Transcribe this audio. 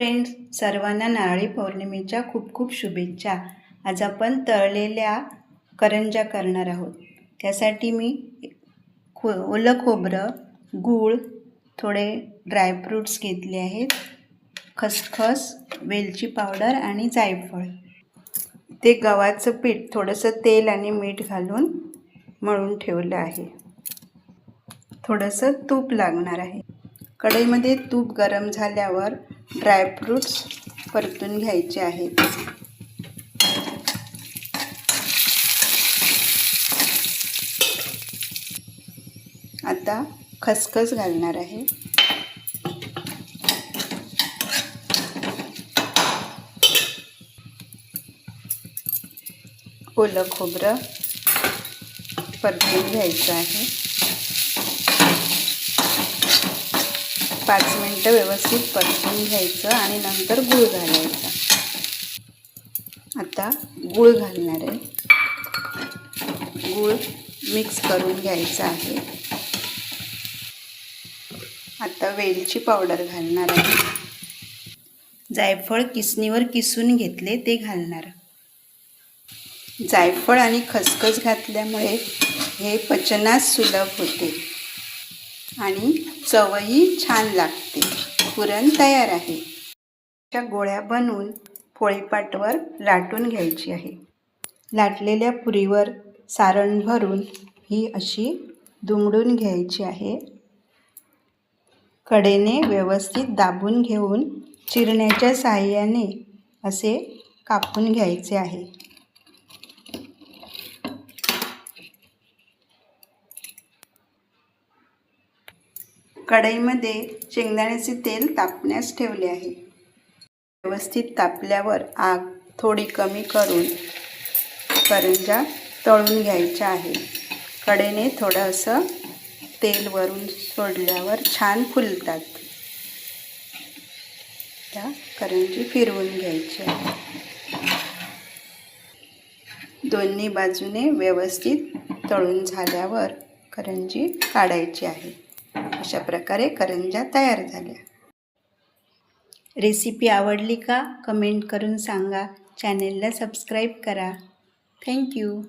Friends, सर्वांना नारळी पौर्णिमेच्या खूप खूप शुभेच्छा. आज आपण तळलेल्या करंज्या करणार आहोत. त्यासाठी मी ओलं खोबरं, गूळ, थोडे ड्रायफ्रूट्स घेतले आहेत, खसखस, वेलची पावडर आणि जायफळ. ते गव्हाचं पीठ थोडंसं तेल आणि मीठ घालून मळून ठेवलं आहे. थोडंसं तूप लागणार आहे. कढईमध्ये तूप गरम झाल्यावर ड्रायफ्रूट्स परतून घ्यायचे आहेत. आता खसखस घालणार आहे. ओलं खोबरं परतून घ्यायचं आहे. 5 मिनिटं व्यवस्थित परतून घ्यायचं आणि नंतर गूळ घालायचा. आता गूळ घालणार आहे. गूळ मिक्स करून घ्यायचा आहे. आता वेलची पावडर घालणार आहे. जायफळ किसणीवर किसून घेतले ते घालणार. जायफळ आणि खसखस घातल्यामुळे हे पचनास सुलभ होते आणि चवही छान लागते. पुरण तयार आहे. त्या गोळ्या बनवून पोळीपाटावर लाटून घ्यायची आहे. लाटलेल्या पुरीवर सारण भरून ही अशी दुमडून घ्यायची आहे. कडेने व्यवस्थित दाबून घेऊन चिरण्याच्या साहाय्याने असे कापून घ्यायचे आहे. कढईमध्ये शेंगदाण्याचे तेल तापण्यास ठेवले आहे. व्यवस्थित तापल्यावर आग थोडी कमी करून करंज्या तळून घ्यायच्या आहे. कढईने थोडंसं तेल वरून सोडल्यावर छान फुलतात. त्या करंजी फिरवून घ्यायची आहे. दोन्ही बाजूने व्यवस्थित तळून झाल्यावर करंजी काढायची आहे. अशा प्रकारे करंज्या तयार झाल्या. रेसिपी आवडली का कमेंट करून सांगा. चॅनेलला सबस्क्राईब करा. थँक्यू.